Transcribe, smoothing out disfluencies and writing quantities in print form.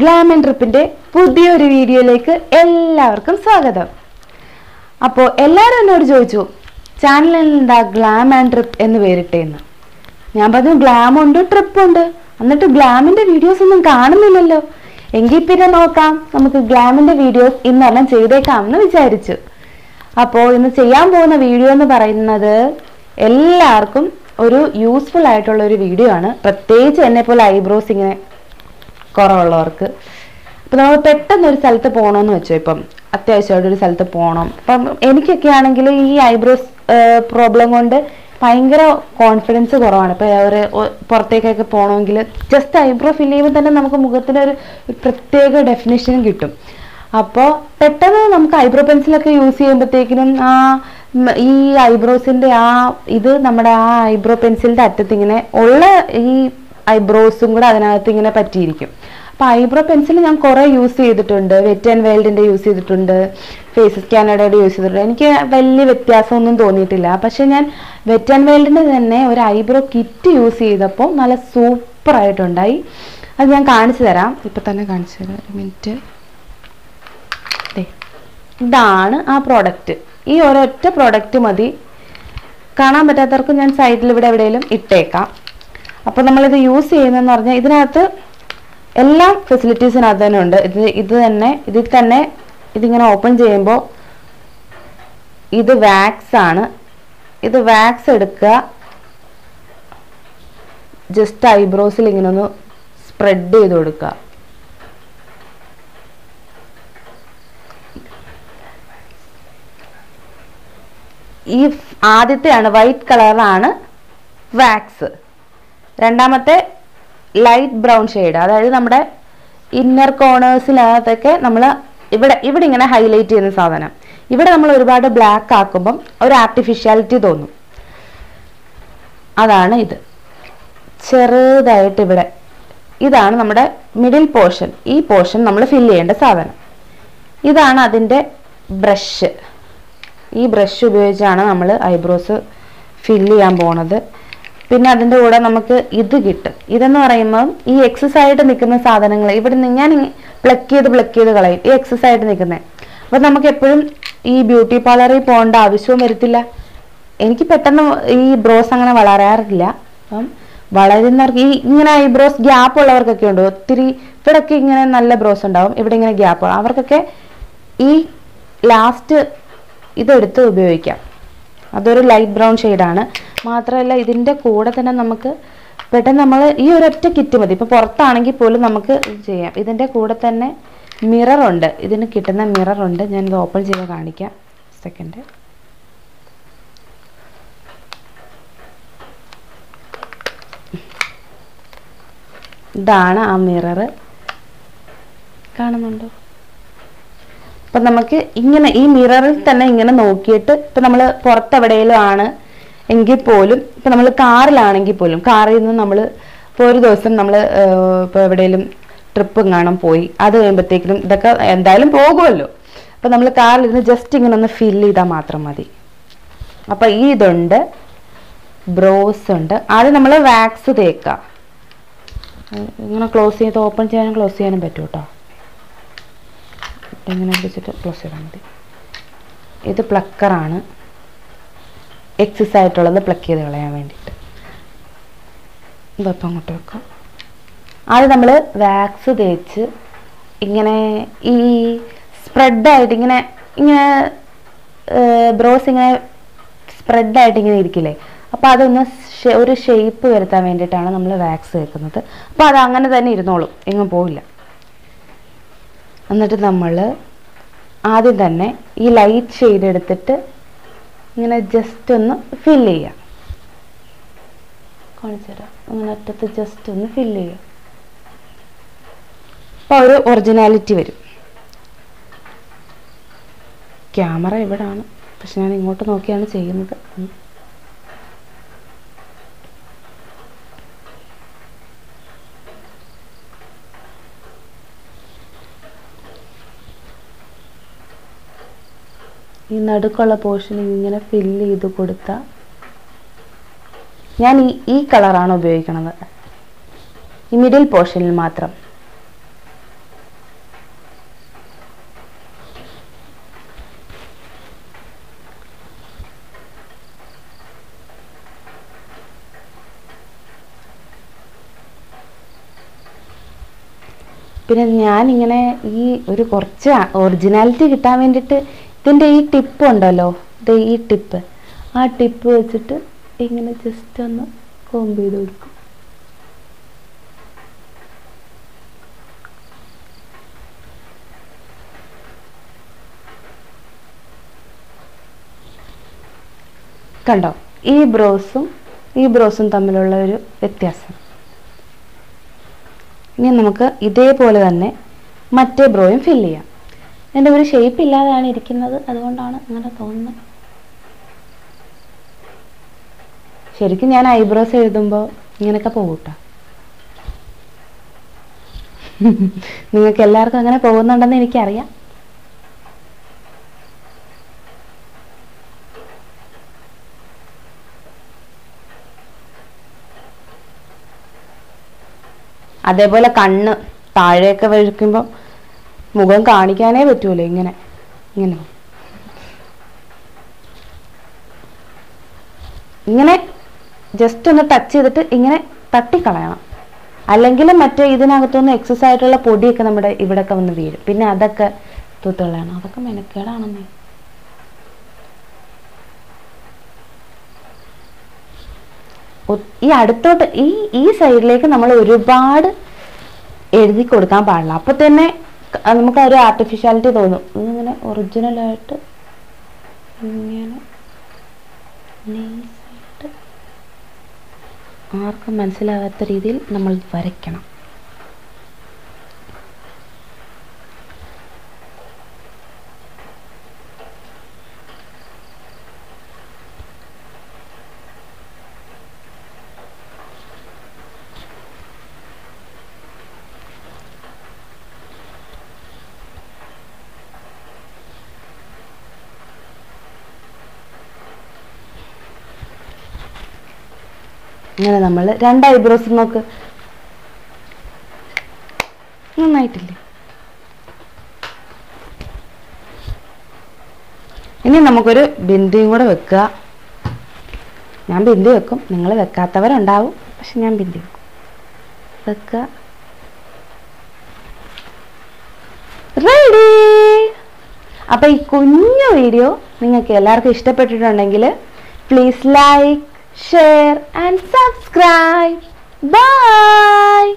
Glam and ട്രിപ്പിന്റെ പുതിയൊരു വീഡിയോയിലേക്ക് എല്ലാവർക്കും സ്വാഗതം. അപ്പോൾ എല്ലാവരും എന്നോട് ചോദിച്ചു ചാനലിൽ എന്താ ഗ്ലാം ആൻഡ് ട്രിപ്പ് എന്ന് പേരിട്ടേന്ന്. ഞാൻ പറഞ്ഞു ഗ്ലാം ഉണ്ട് ട്രിപ്പ് ഉണ്ട്, എന്നിട്ട് ഗ്ലാമിന്റെ വീഡിയോസ് ഒന്നും കാണുന്നില്ലല്ലോ, എങ്കിൽ പിന്നെ നോക്കാം, നമുക്ക് ഗ്ലാമിന്റെ വീഡിയോസ് ഇന്നെല്ലാം ചെയ്തേക്കാം എന്ന് വിചാരിച്ചു. അപ്പോൾ ഇന്ന് ചെയ്യാൻ പോകുന്ന വീഡിയോ എന്ന് പറയുന്നത് എല്ലാവർക്കും ഒരു യൂസ്ഫുൾ ആയിട്ടുള്ള ഒരു വീഡിയോ ആണ്, പ്രത്യേകിച്ച് എന്നെ പോലെ ഐബ്രോസ് ഇങ്ങനെ കുറവുള്ളവർക്ക്. അപ്പം നമ്മൾ പെട്ടെന്ന് ഒരു സ്ഥലത്ത് പോകണമെന്ന് വെച്ചോ, ഇപ്പം അത്യാവശ്യമായിട്ട് ഒരു സ്ഥലത്ത് പോകണം. അപ്പം എനിക്കൊക്കെ ആണെങ്കിൽ ഈ ഐബ്രോസ് പ്രോബ്ലം കൊണ്ട് ഭയങ്കര കോൺഫിഡൻസ് കുറവാണ്. ഇപ്പം ഒരു പുറത്തേക്കൊക്കെ പോകണമെങ്കിൽ ജസ്റ്റ് ഐബ്രോ ഫില്ല് ചെയ്യുമ്പോൾ തന്നെ നമുക്ക് മുഖത്തിനൊരു പ്രത്യേക ഡെഫിനേഷൻ കിട്ടും. അപ്പോൾ പെട്ടെന്ന് നമുക്ക് ഐബ്രോ പെൻസിലൊക്കെ യൂസ് ചെയ്യുമ്പോഴത്തേക്കിനും ഈ ഐബ്രോസിൻ്റെ ഇത് നമ്മുടെ ഐബ്രോ പെൻസിലിൻ്റെ അറ്റത്ത് ഇങ്ങനെ ഉള്ള ഈ ഐബ്രോസും കൂടെ അതിനകത്ത് ഇങ്ങനെ പറ്റിയിരിക്കും. അപ്പോൾ ഐബ്രോ പെൻസിൽ ഞാൻ കുറേ യൂസ് ചെയ്തിട്ടുണ്ട്, വെറ്റ് ആൻഡ് വൈൽഡിൻ്റെ യൂസ് ചെയ്തിട്ടുണ്ട്, ഫേസസ് കാനഡയുടെ യൂസ് ചെയ്തിട്ടുണ്ട്. എനിക്ക് വലിയ വ്യത്യാസമൊന്നും തോന്നിയിട്ടില്ല. പക്ഷേ ഞാൻ വെറ്റ് ആൻഡ് വൈൽഡിൻ്റെ തന്നെ ഒരു ഐബ്രോ കിറ്റ് യൂസ് ചെയ്തപ്പോൾ നല്ല സൂപ്പറായിട്ടുണ്ടായി. അത് ഞാൻ കാണിച്ചു തരാം, ഇപ്പം തന്നെ കാണിച്ചു തരാം, ഒരു മിനിറ്റ്. ഇതാണ് ആ പ്രോഡക്റ്റ്. ഈ ഒരൊറ്റ പ്രോഡക്റ്റ് മതി. കാണാൻ പറ്റാത്തവർക്ക് ഞാൻ സൈഡിൽ ഇവിടെ എവിടെയെങ്കിലും ഇട്ടേക്കാം. അപ്പോൾ നമ്മളിത് യൂസ് ചെയ്യുന്നതെന്ന് പറഞ്ഞാൽ ഇതിനകത്ത് എല്ലാ ഫെസിലിറ്റീസിനകത്ത് തന്നെ ഉണ്ട്. ഇതിൽ തന്നെ ഇതിങ്ങനെ ഓപ്പൺ ചെയ്യുമ്പോൾ ഇത് വാക്സ് ആണ്. ഇത് വാക്സ് എടുക്കുക, ജസ്റ്റ് ഐബ്രോസിൽ ഇങ്ങനെ ഒന്ന് സ്പ്രെഡ് ചെയ്ത് കൊടുക്കുക. ഈ ആദ്യത്തെയാണ് വൈറ്റ് കളറാണ് വാക്സ്. രണ്ടാമത്തെ ലൈറ്റ് ബ്രൗൺ ഷെയ്ഡ്, അതായത് നമ്മുടെ ഇന്നർ കോർണേഴ്സിനകത്തൊക്കെ നമ്മൾ ഇവിടെ ഇങ്ങനെ ഹൈലൈറ്റ് ചെയ്യുന്ന സാധനം. ഇവിടെ നമ്മൾ ഒരുപാട് ബ്ലാക്ക് ആക്കുമ്പം ഒരു ആർട്ടിഫിഷ്യാലിറ്റി തോന്നും. അതാണ് ഇത്. ചെറുതായിട്ട് ഇവിടെ ഇതാണ് നമ്മുടെ മിഡിൽ പോർഷൻ. ഈ പോർഷൻ നമ്മൾ ഫില്ല് ചെയ്യേണ്ട സാധനം. ഇതാണ് അതിൻ്റെ ബ്രഷ്. ഈ ബ്രഷ് ഉപയോഗിച്ചാണ് നമ്മൾ ഐബ്രോസ് ഫില്ല് ചെയ്യാൻ പോണത്. പിന്നെ അതിൻ്റെ കൂടെ നമുക്ക് ഇത് കിട്ടും. ഇതെന്ന് പറയുമ്പം ഈ എക്സസ് ആയിട്ട് നിൽക്കുന്ന സാധനങ്ങൾ ഇവിടെ ഞാൻ പ്ലക്ക് ചെയ്ത് കളയും, ഈ എക്സസ് ആയിട്ട് നിൽക്കുന്നത്. അപ്പം നമുക്ക് എപ്പോഴും ഈ ബ്യൂട്ടി പാർലറിൽ പോകേണ്ട ആവശ്യവും വരത്തില്ല. എനിക്ക് പെട്ടെന്ന് ഈ ബ്രോസ് അങ്ങനെ വളരാറില്ല. അപ്പം വളരുന്നവർക്ക് ഇങ്ങനെ ഐബ്രോസ് ഗ്യാപ്പ് ഉള്ളവർക്കൊക്കെ ഉണ്ട് ഒത്തിരി. ഇവിടെയൊക്കെ ഇങ്ങനെ നല്ല ബ്രോസ് ഉണ്ടാവും, ഇവിടെ ഇങ്ങനെ ഗ്യാപ്പ്. അവർക്കൊക്കെ ഈ ലാസ്റ്റ് ഇതെടുത്ത് ഉപയോഗിക്കാം. അതൊരു ലൈറ്റ് ബ്രൗൺ ഷെയ്ഡാണ്. മാത്രമല്ല ഇതിൻ്റെ കൂടെ തന്നെ നമുക്ക് പെട്ടെന്ന് നമ്മൾ ഈ ഒരൊറ്റ കിറ്റ് മതി. ഇപ്പോൾ പുറത്താണെങ്കിൽ പോലും നമുക്ക് ഇത് ചെയ്യാം. ഇതിൻ്റെ കൂടെ തന്നെ മിററുണ്ട്, ഇതിന് കിട്ടുന്ന മിററുണ്ട്. ഞാനിത് ഓപ്പൺ ചെയ്ത് കാണിക്കാം. സെക്കൻഡ്. ഇതാണ് ആ മിററ്, കാണുന്നുണ്ടോ? അപ്പം നമുക്ക് ഇങ്ങനെ ഈ മിററിൽ തന്നെ ഇങ്ങനെ നോക്കിയിട്ട്, ഇപ്പം നമ്മൾ പുറത്തെവിടെയെങ്കിലും ആണ് എങ്കിൽ പോലും, ഇപ്പം നമ്മൾ കാറിലാണെങ്കിൽ പോലും, കാറിൽ നിന്ന് നമ്മൾ ഇപ്പോൾ ഒരു ദിവസം നമ്മൾ ഇപ്പോൾ എവിടെയെങ്കിലും ട്രിപ്പ് കാണാൻ പോയി, അത് കഴിയുമ്പോഴത്തേക്കിനും ഇതൊക്കെ എന്തായാലും പോകുമല്ലോ. അപ്പം നമ്മൾ കാറിലിരുന്ന് ജസ്റ്റ് ഇങ്ങനെ ഒന്ന് ഫില്ല് ചെയ്താൽ മാത്രം മതി. അപ്പം ഈ ഇതുണ്ട്, ബ്രോസ് ഉണ്ട്. ആദ്യം നമ്മൾ വാക്സ് തേക്കുക. ഇങ്ങനെ ക്ലോസ് ചെയ്ത് ഓപ്പൺ ചെയ്യാനും ക്ലോസ് ചെയ്യാനും പറ്റും കേട്ടോ. ഇങ്ങനെ വെച്ചിട്ട് ക്ലോസ് ചെയ്താൽ മതി. ഇത് പ്ലക്കറാണ്, എക്സസ് ആയിട്ടുള്ളത് പ്ലക്ക് ചെയ്ത് കളയാൻ വേണ്ടിയിട്ട്. ഇതപ്പം അങ്ങോട്ട് വെക്കാം. ആദ്യം നമ്മൾ വാക്സ് തേച്ച് ഇങ്ങനെ ഈ സ്പ്രെഡായിട്ട് ഇങ്ങനെ ബ്രോസ് ഇങ്ങനെ സ്പ്രെഡായിട്ട് ഇങ്ങനെ ഇരിക്കില്ലേ, അപ്പോൾ അതൊന്ന് ഒരു ഷേപ്പ് വരുത്താൻ വേണ്ടിയിട്ടാണ് നമ്മൾ വാക്സ് തേക്കുന്നത്. അപ്പോൾ അത് അങ്ങനെ തന്നെ ഇരുന്നോളും, എങ്ങും പോവില്ല. എന്നിട്ട് നമ്മൾ ആദ്യം തന്നെ ഈ ലൈറ്റ് ഷെയ്ഡ് എടുത്തിട്ട് ഇങ്ങനെ ജസ്റ്റ് ഒന്ന് ഫില്ല് ചെയ്യാം. കാണിച്ചു തരാം. അങ്ങനെ അറ്റത്ത് ജസ്റ്റ് ഒന്ന് ഫില്ല് ചെയ്യാം. അപ്പോൾ ഒരു ഒറിജിനാലിറ്റി വരും. ക്യാമറ ഇവിടാണ്, പക്ഷെ ഞാൻ ഇങ്ങോട്ട് നോക്കിയാണ് ചെയ്യുന്നത്. ഈ നടുക്കുള്ള പോർഷൻ ഇങ്ങനെ ഫില്ല് ചെയ്ത് കൊടുത്താൽ, ഞാൻ ഈ കളറാണ് ഉപയോഗിക്കുന്നത്, ഈ മിഡിൽ പോർഷനിൽ മാത്രം. പിന്നെ ഞാനിങ്ങനെ ഈ ഒരു കുറച്ച് ഒറിജിനാലിറ്റി കിട്ടാൻ വേണ്ടിയിട്ട് ഇതിൻ്റെ ഈ ടിപ്പ് ഉണ്ടല്ലോ, ഈ ടിപ്പ്, ആ ടിപ്പ് വെച്ചിട്ട് ഇങ്ങനെ ജസ്റ്റ് ഒന്ന് കോംബ് ചെയ്ത് കൊടുക്കും. കണ്ടോ, ഈ ബ്രോസും തമ്മിലുള്ള ഒരു വ്യത്യാസം. ഇനി നമുക്ക് ഇതേപോലെ തന്നെ മറ്റേ ബ്രോയും ഫില്ല് ചെയ്യാം. എൻ്റെ ഒരു ഷേപ്പ് ഇല്ലാതെയാണ് ഇരിക്കുന്നത്, അതുകൊണ്ടാണ് അങ്ങനെ തോന്നുന്നത്. ശരിക്കും ഞാൻ ഐബ്രോസ് എഴുതുമ്പോൾ ഇങ്ങനെയൊക്കെ പോകൂട്ടോ. നിങ്ങൾക്ക് എല്ലാവർക്കും അങ്ങനെ പോകുന്നുണ്ടെന്ന് എനിക്കറിയാം. അതേപോലെ കണ്ണ് താഴെയൊക്കെ വഴിക്കുമ്പോൾ മുഖം കാണിക്കാനേ പറ്റൂലേ, ഇങ്ങനെ ഇങ്ങനെ ഇങ്ങനെ ജസ്റ്റ് ഒന്ന് ടച്ച് ചെയ്തിട്ട് ഇങ്ങനെ തട്ടിക്കളയണം. അല്ലെങ്കിൽ മറ്റേ ഇതിനകത്തുനിന്ന് എക്സസ് ആയിട്ടുള്ള പൊടിയൊക്കെ നമ്മുടെ ഇവിടെയൊക്കെ വന്ന് വീഴും. പിന്നെ അതൊക്കെ തൂത്തുകളയണം. അതൊക്കെ മെനക്കേടാണെന്നേ. ഈ അടുത്തോട്ട് ഈ സൈഡിലേക്ക് നമ്മൾ ഒരുപാട് എഴുതി കൊടുക്കാൻ പാടില്ല. അപ്പോൾ തന്നെ നമുക്ക് ഒരു ആർട്ടിഫിഷ്യാലിറ്റി തോന്നും. ഇങ്ങനെ ഒറിജിനലായിട്ട് ഇങ്ങനെ നൈസായിട്ട് ആർക്കും മനസ്സിലാകാത്ത രീതിയിൽ നമ്മൾ വരയ്ക്കണം. ഇങ്ങനെ നമ്മൾ 2 ഐബ്രോസ് നോക്ക്, നന്നായിട്ടില്ലേ? ഇനി നമുക്കൊരു ബിന്ദുവും കൂടെ വെക്കുക. ഞാൻ ബിന്ദു വെക്കും, നിങ്ങൾ വെക്കാത്തവരുണ്ടാവും, പക്ഷെ ഞാൻ ബിന്ദു വെക്കുക. റെഡി. അപ്പോൾ ഈ കുഞ്ഞു വീഡിയോ നിങ്ങൾക്ക് എല്ലാവർക്കും ഇഷ്ടപ്പെട്ടിട്ടുണ്ടെങ്കിൽ please like, share and subscribe. Bye.